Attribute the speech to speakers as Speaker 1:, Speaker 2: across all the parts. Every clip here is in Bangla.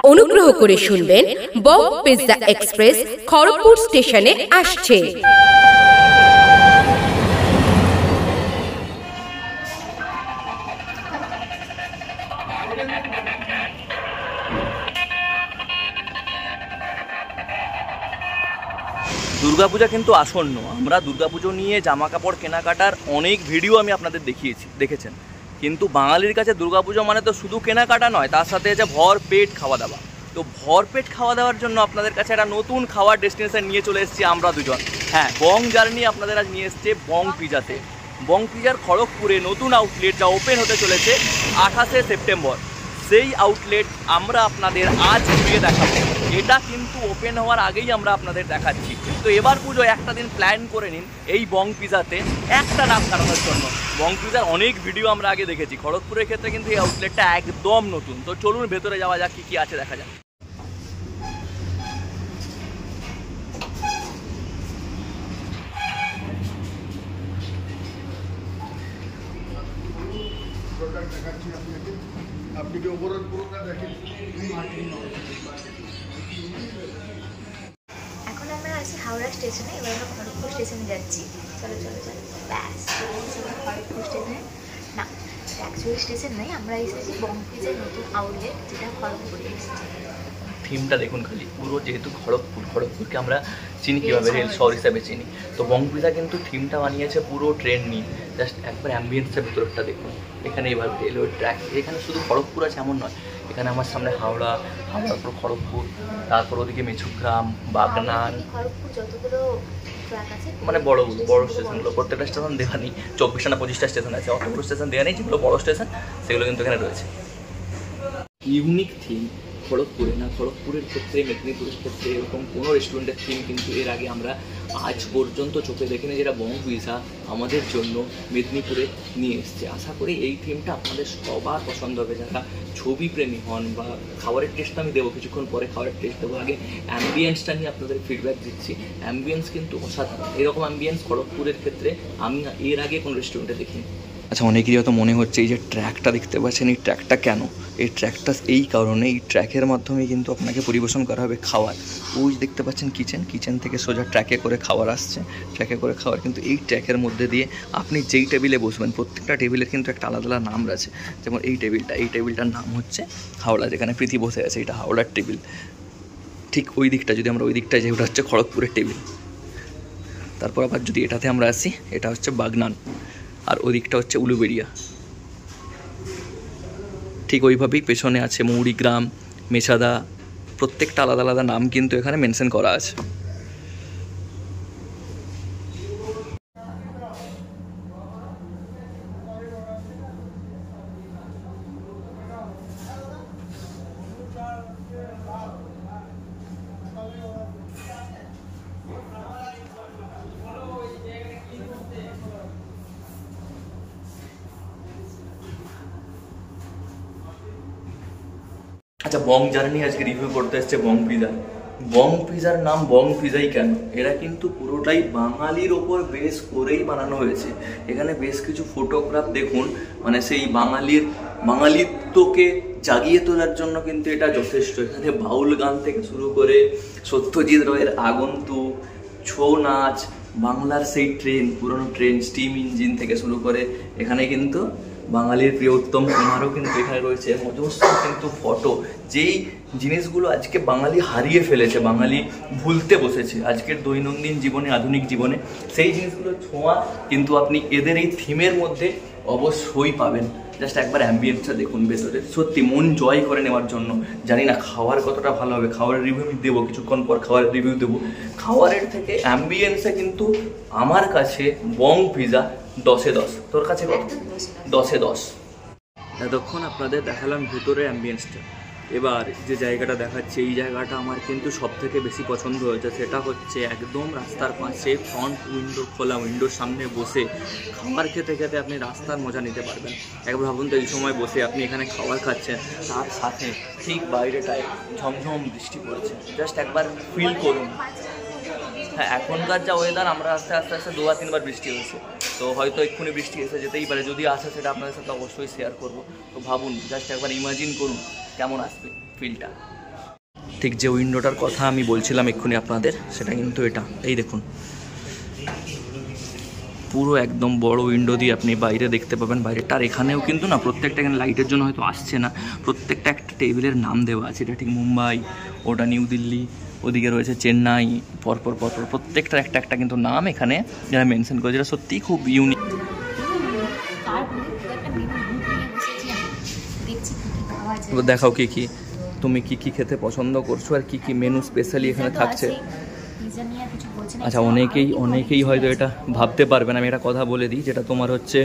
Speaker 1: অনুগ্রহ করে শুনবেন, বং পিৎজা এক্সপ্রেস খড়গপুর স্টেশনে আসছে।
Speaker 2: দুর্গাপূজা কিন্তু আসন্ন। আমরা দুর্গাপুজো নিয়ে জামা কাপড় কেনাকাটার অনেক ভিডিও আমি আপনাদের দেখেছেন, কিন্তু বাঙালির কাছে দুর্গাপুজো মানে তো শুধু কেনাকাটা নয়, তার সাথে আছে ভর পেট খাওয়া দাওয়া। তো ভর পেট খাওয়া দাওয়ার জন্য আপনাদের কাছে একটা নতুন খাওয়ার ডেস্টিনেশন নিয়ে চলে এসেছি আমরা দুজন। হ্যাঁ, বং জার্নি আপনাদের আজ নিয়ে এসছে বং পিজাতে। বং পিজার খড়গপুরে নতুন আউটলেট যা ওপেন হতে চলেছে 28শে সেপ্টেম্বর। সেই আউটলেট আমরা আপনাদের আজ ঘুরিয়ে দেখাবো। এটা কিন্তু ওপেন হওয়ার আগেই আমরা আপনাদের দেখাচ্ছি। তো এবার পুজো একটা দিন প্ল্যান করে নিন এই বং পিজাতে একটা রাত কাটানোর জন্য। বং পিজার অনেক ভিডিও আমরা আগে দেখেছি, খড়গপুরের ক্ষেত্রে কিন্তু এই আউটলেটটা একদম নতুন। তো চলুন ভেতরে যাওয়া যাক, কী কী আছে দেখা যাক।
Speaker 3: এখন আমরা আছি হাওড়া স্টেশনে, এবার আমরা খড়গপুর স্টেশনে যাচ্ছি। চলো চলো চলো, ব্যাস খড়গপুর স্টেশনে। না, অ্যাকচুয়ালি স্টেশন নয়, আমরা এসেছি বং পিজার নতুন আউটলেট, যেটা খড়গপুরে এসেছি।
Speaker 2: থিমটা দেখুন খালি, পুরো যেহেতু খড়গপুরকে আমরা চিনি কীভাবে, রেল শহর হিসাবে চিনি। তো বং পিজা কিন্তু থিমটা বানিয়েছে পুরো ট্রেন নিয়ে। জাস্ট একবার অ্যাম্বিয়েন্সের ভিতরটা দেখুন। এখানে এইভাবে রেলওয়ে ট্র্যাক, এখানে শুধু খড়গপুর আছে এমন নয়, এখানে আমার সামনে হাওড়ার পর খড়গপুর, তারপর ওদিকে মেছুগ্রাম, বাগনান,
Speaker 3: যতগুলো
Speaker 2: মানে বড় স্টেশনগুলো, প্রত্যেকটা স্টেশন দেওয়া নেই। 24টা না 25টা স্টেশন আছে, অতগুলো স্টেশন দেওয়া নেই। যেগুলো বড় স্টেশন সেগুলো কিন্তু এখানে রয়েছে। ইউনিক থিম খড়গপুরে না, খড়গপুরের ক্ষেত্রে, মেদিনীপুরের ক্ষেত্রে এরকম কোনো রেস্টুরেন্টের থিম কিন্তু এর আগে আমরা আজ পর্যন্ত চোখে দেখিনি, যেটা বং পিজা আমাদের জন্য মেদিনীপুরে নিয়ে এসছে। আশা করি এই থিমটা আপনাদের সবার পছন্দ হবে, যারা ছবি প্রেমী হন। বা খাবারের টেস্ট আমি দেবো কিছুক্ষণ পরে, খাবারের টেস্ট দেবো। আগে অ্যাম্বিয়েন্সটা নিয়ে আপনাদের ফিডব্যাক দিচ্ছি। অ্যাম্বিয়েন্স কিন্তু অসাধারণ। এরকম অ্যাম্বিয়েন্স খড়গপুরের ক্ষেত্রে আমি এর আগে কোনো রেস্টুরেন্টে দেখিনি। আচ্ছা, অনেকেরই হয়তো মনে হচ্ছে এই যে ট্র্যাকটা দেখতে পাচ্ছেন, এই ট্র্যাকটা কেন? এই ট্র্যাকটা এই কারণে, এই ট্র্যাকের মাধ্যমে কিন্তু আপনাকে পরিবেশন করা হবে খাবার। ওই দেখতে পাচ্ছেন কিচেন থেকে সোজা ট্র্যাকে করে খাবার আসছে, ট্র্যাকে করে খাবার। কিন্তু এই ট্র্যাকের মধ্যে দিয়ে আপনি যেই টেবিলে বসবেন, প্রত্যেকটা টেবিলের কিন্তু একটা আলাদা আলাদা নাম রয়েছে। যেমন এই টেবিলটার নাম হচ্ছে হাওড়া, যেখানে প্রীতি বসে আছে, এটা হাওড়ার টেবিল। ঠিক ওই দিকটা, যদি আমরা ওই দিকটায় যাই, ওটা হচ্ছে খড়গপুরের টেবিল। তারপর আবার যদি এটাতে আমরা আসি, এটা হচ্ছে বাগনান, আর ওই দিকটা হচ্ছে উলুবেড়িয়া। ঠিক ওইভাবেই পেছনে আছে মৌরিগ্রাম, মেছাদা, প্রত্যেকটা আলাদা আলাদা নাম কিন্তু এখানে মেনশন করা আছে। আচ্ছা, বং জার্নি আজকে রিভিউ করতে এসছে বং পিজা। বং পিজার নাম বং পিজাই কেন? এরা কিন্তু পুরোটাই বাঙালির ওপর বেস করেই বানানো হয়েছে। এখানে বেশ কিছু ফটোগ্রাফ দেখুন, মানে সেই বাঙালিত্বকে জাগিয়ে তোলার জন্য কিন্তু এটা যথেষ্ট। এখানে বাউল গান থেকে শুরু করে সত্যজিৎ রায়ের আগন্তুক, ছৌ নাচ, বাংলার সেই ট্রেন, পুরনো ট্রেন, স্টিম ইঞ্জিন থেকে শুরু করে এখানে কিন্তু বাঙালির প্রিয় উত্তম কুমারও কিন্তু এখানে রয়েছে। অজস্র কিন্তু ফটো, যেই জিনিসগুলো আজকে বাঙালি হারিয়ে ফেলেছে, বাঙালি ভুলতে বসেছে আজকের দৈনন্দিন জীবনে, আধুনিক জীবনে, সেই জিনিসগুলো ছোঁয়া কিন্তু আপনি এদের এই থিমের মধ্যে অবশ্যই পাবেন। জাস্ট একবার অ্যাম্বিয়েন্সটা দেখুন ভেতরে, সত্যি মন জয় করে নেওয়ার জন্য। জানি না খাওয়ার কতটা ভালো হবে, খাওয়ারের রিভিউ আমি দেবো কিছুক্ষণ পর, খাওয়ারের রিভিউ দেবো। খাওয়ারের থেকে অ্যাম্বিয়েন্সে কিন্তু আমার কাছে বং পিজা 10-এ 10। তোর কাছে কত? 10-এ 10। এতক্ষণ আপনাদের দেখালাম ভেতরের অ্যাম্বিয়েন্সটা। এবার যে জায়গাটা দেখাচ্ছে, এই জায়গাটা আমার কিন্তু সব থেকে বেশি পছন্দ হয়েছে। সেটা হচ্ছে একদম রাস্তার পাশে, ফ্রন্ট উইন্ডো খোলা, উইন্ডোর সামনে বসে খাবার খেতে খেতে আপনি রাস্তার মজা নিতে পারবেন। একবার ভাবুন তো, এই সময় বসে আপনি এখানে খাবার খাচ্ছেন, তার সাথে ঠিক বাইরেটায় ঝমঝম বৃষ্টি পড়েছে। জাস্ট একবার ফিল করুন। হ্যাঁ, এখনকার যা ওয়েদার, আমরা আস্তে আস্তে 2-3বার বৃষ্টি হয়েছে, তো হয়তো এক্ষুনি বৃষ্টি এসে যেতেই পারে। যদি আসে সেটা আপনাদের সাথে অবশ্যই শেয়ার করব। তো ভাবুন, জাস্ট একবার ইমাজিন করুন কেমন আসবে ফিলটা। ঠিক যে উইন্ডোটার কথা আমি বলছিলাম এক্ষুনি আপনাদের, সেটা কিন্তু এটা। এই দেখুন, পুরো একদম বড় উইন্ডো দিয়ে আপনি বাইরে দেখতে পাবেন বাইরেটা। আর এখানেও কিন্তু না, প্রত্যেকটা এখানে লাইটের জন্য হয়তো আসছে না, প্রত্যেকটা একটা টেবিলের নাম দেওয়া আছে। এটা ঠিক মুম্বাই, ওটা নিউ দিল্লি, ওদিকে রয়েছে চেন্নাই, পরপর পরপর প্রত্যেকটার একটা একটা কিন্তু নাম এখানে যারা মেনশন করে, যেটা সত্যিই খুব ইউনিক। দেখাও কি কি তুমি কি কি খেতে পছন্দ করছো আর কি কি মেনু স্পেশালি এখানে থাকছে। আচ্ছা, অনেকেই হয়তো এটা ভাবতে পারবেন, আমি একটা কথা বলে দিই, যেটা তোমার হচ্ছে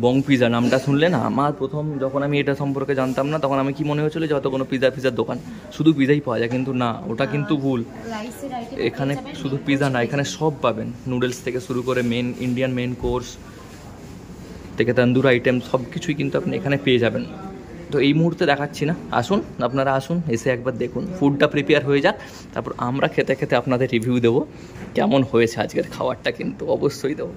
Speaker 2: বং পিজা নামটা শুনলে না, আমার প্রথম যখন আমি এটা সম্পর্কে জানতাম না, তখন আমি কি মনে হয়েছিল যে হয়তো কোনো পিজার দোকান, শুধু পিজাই পাওয়া যায়, কিন্তু না, ওটা কিন্তু ভুল। এখানে শুধু পিজা না, এখানে সব পাবেন, নুডলস থেকে শুরু করে ইন্ডিয়ান মেন কোর্স থেকে তন্দুর আইটেম সব কিছুই কিন্তু আপনি এখানে পেয়ে যাবেন। তো এই মুহূর্তে দেখাচ্ছি না, আসুন আপনারা, আসুন এসে একবার দেখুন, ফুডটা প্রিপেয়ার হয়ে যাক, তারপর আমরা খেতে খেতে আপনাদের রিভিউ দেবো কেমন হয়েছে আজকের খাবারটা, কিন্তু অবশ্যই দেবো।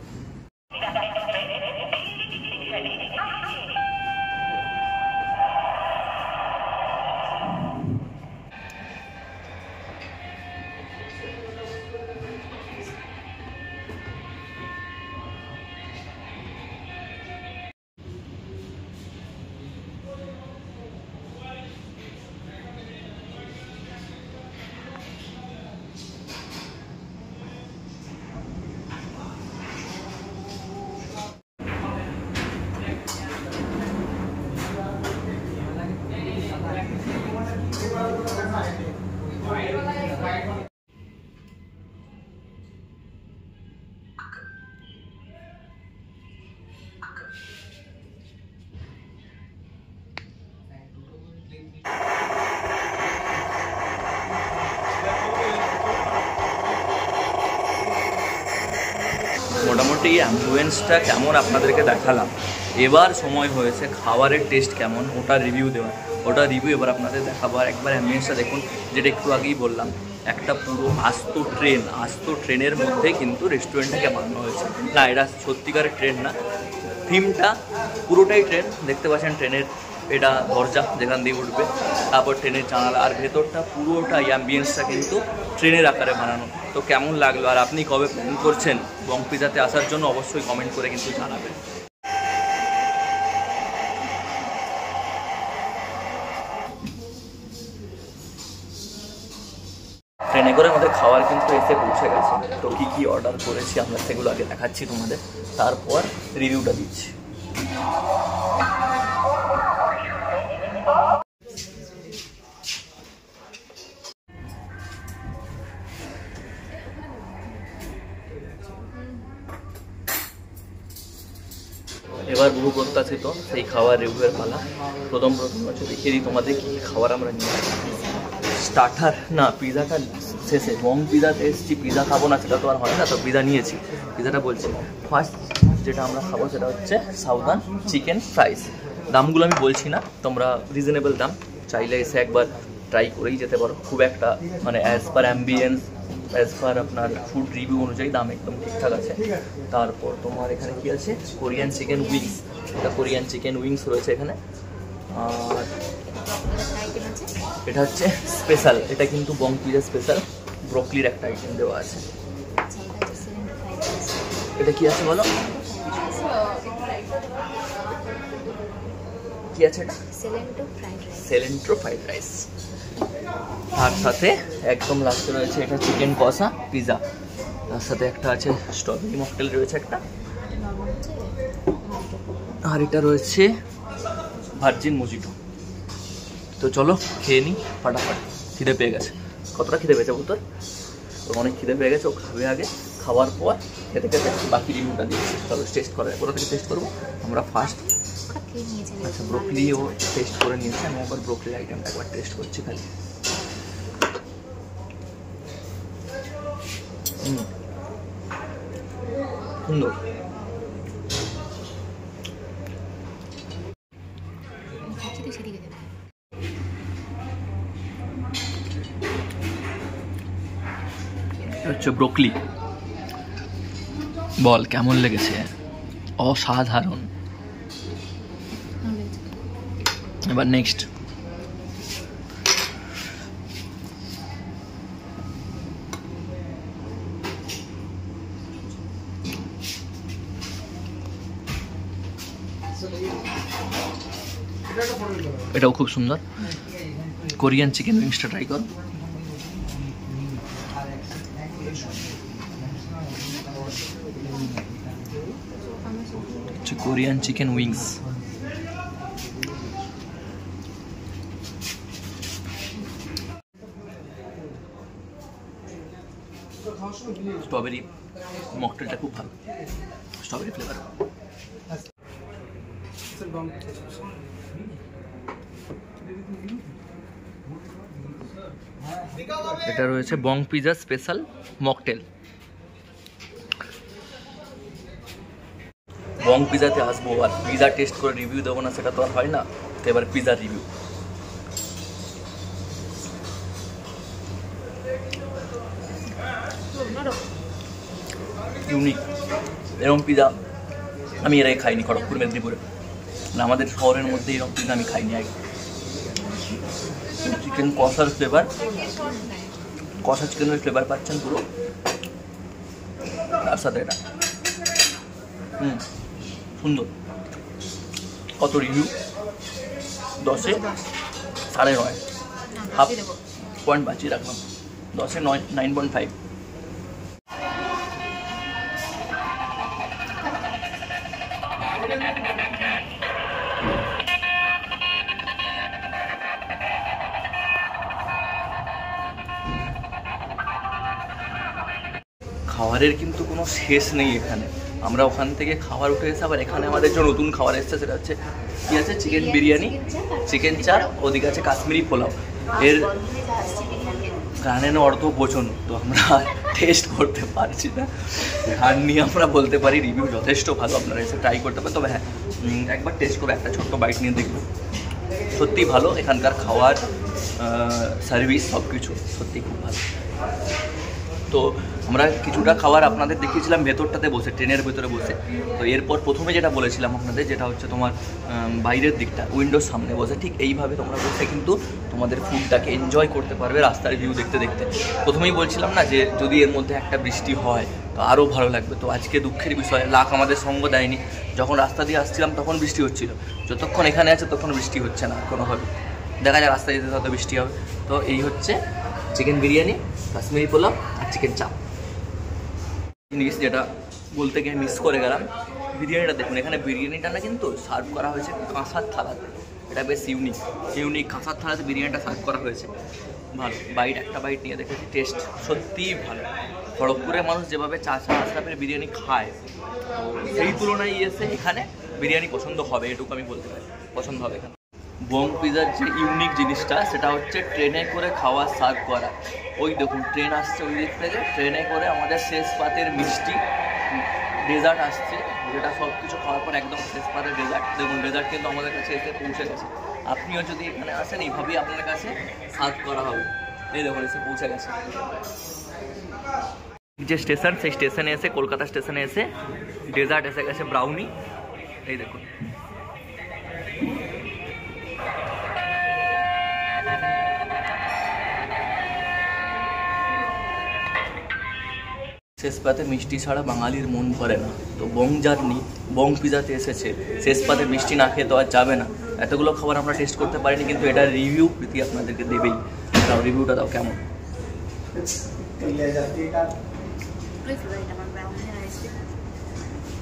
Speaker 2: মোটামুটি অ্যাম্বুয়েন্সটা কেমন আপনাদেরকে দেখালাম, এবার সময় হয়েছে খাবারের টেস্ট কেমন ওটা রিভিউ দেওয়ার। ওটা রিভিউ এবার আপনাদের দেখাবো। আর একবার অ্যাম্বুয়েন্সটা দেখুন, যেটা একটু আগেই বললাম, একটা পুরো আস্ত ট্রেনের মধ্যে কিন্তু রেস্টুরেন্টটাকে বানানো হয়েছে। না, এটা সত্যিকারের ট্রেন না, থিমটা পুরোটাই ট্রেন। দেখতে পাচ্ছেন ট্রেনের এটা দরজা যেখান দিয়ে উঠবে, তারপর ট্রেনের জানালা, আর ভেতরটা পুরোটাই অ্যাম্বিয়েন্সটা কিন্তু ট্রেনের আকারে বানানো। তো কেমন লাগলো, আর আপনি কবে প্ল্যান করছেন বং পিজাতে আসার জন্য, অবশ্যই কমেন্ট করে কিন্তু জানাবেন। ট্রেনে করে আমাদের খাবার কিন্তু এসে পৌঁছে গেছে। তো কী কী অর্ডার করেছি আমরা সেগুলো আগে দেখাচ্ছি তোমাদের, তারপর রিভিউটা দিচ্ছি। এবার বহু প্রত্যাশিত সেই খাবার রিভিউয়ের পালা। প্রথম হচ্ছে দেখিয়ে দিই তোমাদের কী খাবার আমরা নিয়ে স্টার্টার না, পিজাটা শেষে। বং পিজাতে এসেছি, পিজা খাবো না সেটা তো আর হয় না, তো পিজা নিয়েছি। পিজাটা বলছি, ফার্স্ট যেটা আমরা খাবো সেটা হচ্ছে সাউদার্ন চিকেন ফ্রাইস। দামগুলো আমি বলছি না, তোমরা রিজনেবল দাম, চাইলে এসে একবার ট্রাই করেই যেতে পারো। খুব একটা মানে as per ambience, as per আপনার ফুড রিভিউ অনুযায়ী দাম একদম ঠিকঠাক আছে। তারপর তোমার এখানে কি আছে, কোরিয়ান চিকেন উইংস। এটা কোরিয়ান চিকেন উইংস রয়েছে এখানে। আর এটা হচ্ছে স্পেশাল, এটা কিন্তু বং পিজা স্পেশাল, ব্রকলির একটা আইটেম দেওয়া আছে। এটা কি আছে বলো, কি আছে এটা? সেলেন্ট্রো ফ্রাইড রাইস। তার সাথে একদম লাস্টে রয়েছে এটা চিকেন কষা পিজা, তার সাথে একটা আছে স্ট্রবেরি মকটেল রয়েছে একটা, আর এটা রয়েছে ভার্জিন মোজিটো। তো চলো খেয়ে নিই ফাটাফাট, খিদে পেয়ে গেছে। কতটা খিদে পেয়েছে বলতো? তো অনেক খিদে পেয়ে গেছে, ও খাবে আগে, খাওয়ার পর খেতে খেতে বাকি রিভিউটা দিচ্ছি। চলো টেস্ট করা, কোথা থেকে টেস্ট করবো আমরা ফার্স্ট? আচ্ছা, ব্রোকলিও টেস্ট করে নিয়েছে, আমি একবার ব্রোকলির আইটেমটা একবার টেস্ট করছি খালি। সুন্দর। হচ্ছে ব্রোকলি, বল কেমন লেগেছে? অসাধারণ। এবার নেক্সট এটাও খুব সুন্দর। কোরিয়ান চিকেন উইংসটা ট্রাই কর। কোরিয়ান চিকেন উইংস, স্ট্রবেরি মকটেলটা খুব ভালো, স্ট্রবেরি ফ্লেভার। এটা রয়েছে বং পিজা স্পেশাল মকটেল। বং পিজাতে আসবো আর পিজা টেস্ট করে রিভিউ দেবো না, সেটা তো আর হয় না। তো এবার পিজার রিভিউ। ইউনিক, এরকম পিজা আমি এর আগে খাইনি খড়গপুর মেদিনীপুরে, না আমাদের শহরের মধ্যে এরকম পিজা আমি খাইনি আগে। চিকেন কষার ফ্লেভার, কষা চিকেনের ফ্লেভার পাচ্ছেন পুরো, তার সাথে এটা সুন্দর। কত রিভিউ? 10-এ 9.5, হাফ পয়েন্ট বাঁচিয়ে রাখলাম। 10-এ 9.5। খাবারের কিন্তু কোনো শেষ নেই এখানে। আমরা ওখান থেকে খাবার উঠে এসে আবার এখানে আমাদের যে নতুন খাবার এসছে সেটা হচ্ছে কি আছে, চিকেন বিরিয়ানি, চিকেন চাপ, ওদিকে আছে কাশ্মীরি পোলাও। এর গানের অর্থ বোঝন, তো আমরা টেস্ট করতে পারছি না, গান নিয়ে আমরা বলতে পারি রিভিউ যথেষ্ট ভালো, আপনারা এসে ট্রাই করতে পারেন। তবে হ্যাঁ, একবার টেস্ট করে একটা ছোট্ট বাইট নিয়ে দেখবেন, সত্যি ভালো। এখানকার খাওয়ার সার্ভিস সব কিছু সত্যি খুব ভালো। তো আমরা কিছুটা খাবার আপনাদের দেখিয়েছিলাম ভেতরটাতে বসে, ট্রেনের ভেতরে বসে। তো এরপর প্রথমে যেটা বলেছিলাম আপনাদের, যেটা হচ্ছে তোমার বাইরের দিকটা, উইন্ডোর সামনে বসে, ঠিক এইভাবে তোমরা বসে কিন্তু তোমাদের ফুডটাকে এনজয় করতে পারবে রাস্তার ভিউ দেখতে দেখতে। প্রথমেই বলছিলাম না যে যদি এর মধ্যে একটা বৃষ্টি হয় তো আরও ভালো লাগবে। তো আজকে দুঃখের বিষয়, লাক আমাদের সঙ্গ দেয়নি। যখন রাস্তা দিয়ে আসছিলাম তখন বৃষ্টি হচ্ছিল, যতক্ষণ এখানে আছে তখন বৃষ্টি হচ্ছে না কোনোভাবে। দেখা যায় রাস্তায় যেতে হয়তো বৃষ্টি হবে। তো এই হচ্ছে চিকেন বিরিয়ানি, কাশ্মীরি পোলাও আর চিকেন চাপ। জিনিস যেটা বলতে গিয়ে মিস করে গেলাম, বিরিয়ানিটা দেখুন। এখানে বিরিয়ানিটা না কিন্তু সার্ভ করা হয়েছে কাঁসার থালাতে, এটা বেশ ইউনিক কাঁসার থালাতে বিরিয়ানিটা সার্ভ করা হয়েছে। ভালো, একটা বাইট নিয়ে দেখেছি, টেস্ট সত্যিই ভালো। খড়গপুরের মানুষ যেভাবে চাচা আশরাফের বিরিয়ানি খায়, তো সেই তুলনায় এসে এখানে বিরিয়ানি পছন্দ হবে, এটুকু আমি বলতে পারি, পছন্দ হবে এখানে। বং পিজার যে ইউনিক জিনিসটা সেটা হচ্ছে ট্রেনে করে খাওয়া সার্ভ করা। ওই দেখুন ট্রেন আসছে ওই দিক থেকে, ট্রেনে করে আমাদের শেষ পাতের মিষ্টি ডেজার্ট আসছে, যেটা সব কিছু খাওয়ার পর একদম শেষ পাতের ডেজার্ট। দেখুন ডেজার্ট কিন্তু আমাদের কাছে এসে পৌঁছে গেছে। আপনিও যদি এখানে আসেন এইভাবেই আপনার কাছে সার্ভ করা হবে। এই দেখুন এসে পৌঁছে গেছে। যে স্টেশন, সেই স্টেশনে এসে, কলকাতা স্টেশনে এসে ডেজার্ট এসে গেছে, ব্রাউনি। এই দেখুন শেষ পাতে মিষ্টি ছাড়া বাঙালির মন ভরে না। তো বং জার্নি বং পিজাতে এসেছে, শেষ পাতে মিষ্টি না খেয়ে তো আর যাবে না। এতগুলো খাবার আমরা টেস্ট করতে পারিনি, কিন্তু এটার রিভিউ প্রীতি আপনাদেরকে দেবেই। তাও রিভিউটা দাও কেমন?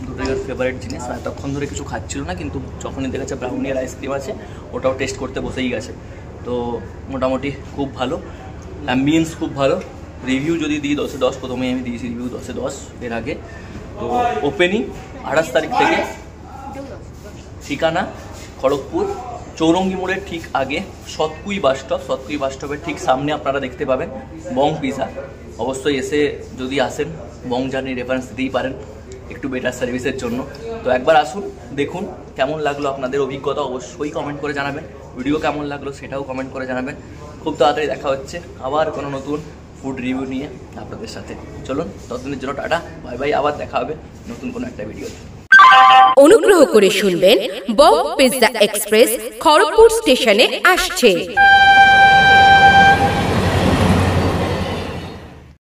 Speaker 2: দুটোই ওর ফেভারিট জিনিস। এতক্ষণ ধরে কিছু খাচ্ছিল না, কিন্তু যখনই দেখেছে ব্রাউনি আর আইসক্রিম আছে, ওটাও টেস্ট করতে বসেই গেছে। তো মোটামুটি খুব ভালো, অ্যাম্বিয়েন্স খুব ভালো। রিভিউ যদি দিই 10-এ 10, প্রথমেই আমি দিয়েছি রিভিউ 10-এ 10 এর আগে। তো ওপেনিং 28 তারিখ থেকে, ঠিকানা খড়গপুর চৌরঙ্গি মোড়ের ঠিক আগে সতকুই বাস স্টপের ঠিক সামনে আপনারা দেখতে পাবেন বং পিজা। অবশ্যই এসে যদি আসেন বং জার্নি রেফারেন্স দিতেই পারেন একটু বেটার সার্ভিসের জন্য। তো একবার আসুন, দেখুন কেমন লাগলো আপনাদের অভিজ্ঞতা, অবশ্যই কমেন্ট করে জানাবেন। ভিডিও কেমন লাগলো সেটাও কমেন্ট করে জানাবেন। খুব তাড়াতাড়ি দেখা হচ্ছে আবার কোনো নতুন ফুড রিভিউ নিয়ে আপনাদের সাথে। চলুন, ততদিনের জন্য টাটা, বাই বাই। আবার দেখা হবে নতুন কোনো একটা ভিডিওতে।
Speaker 1: অনুগ্রহ করে শুনবেন, বং পিৎজা এক্সপ্রেস খড়গপুর স্টেশনে আসছে।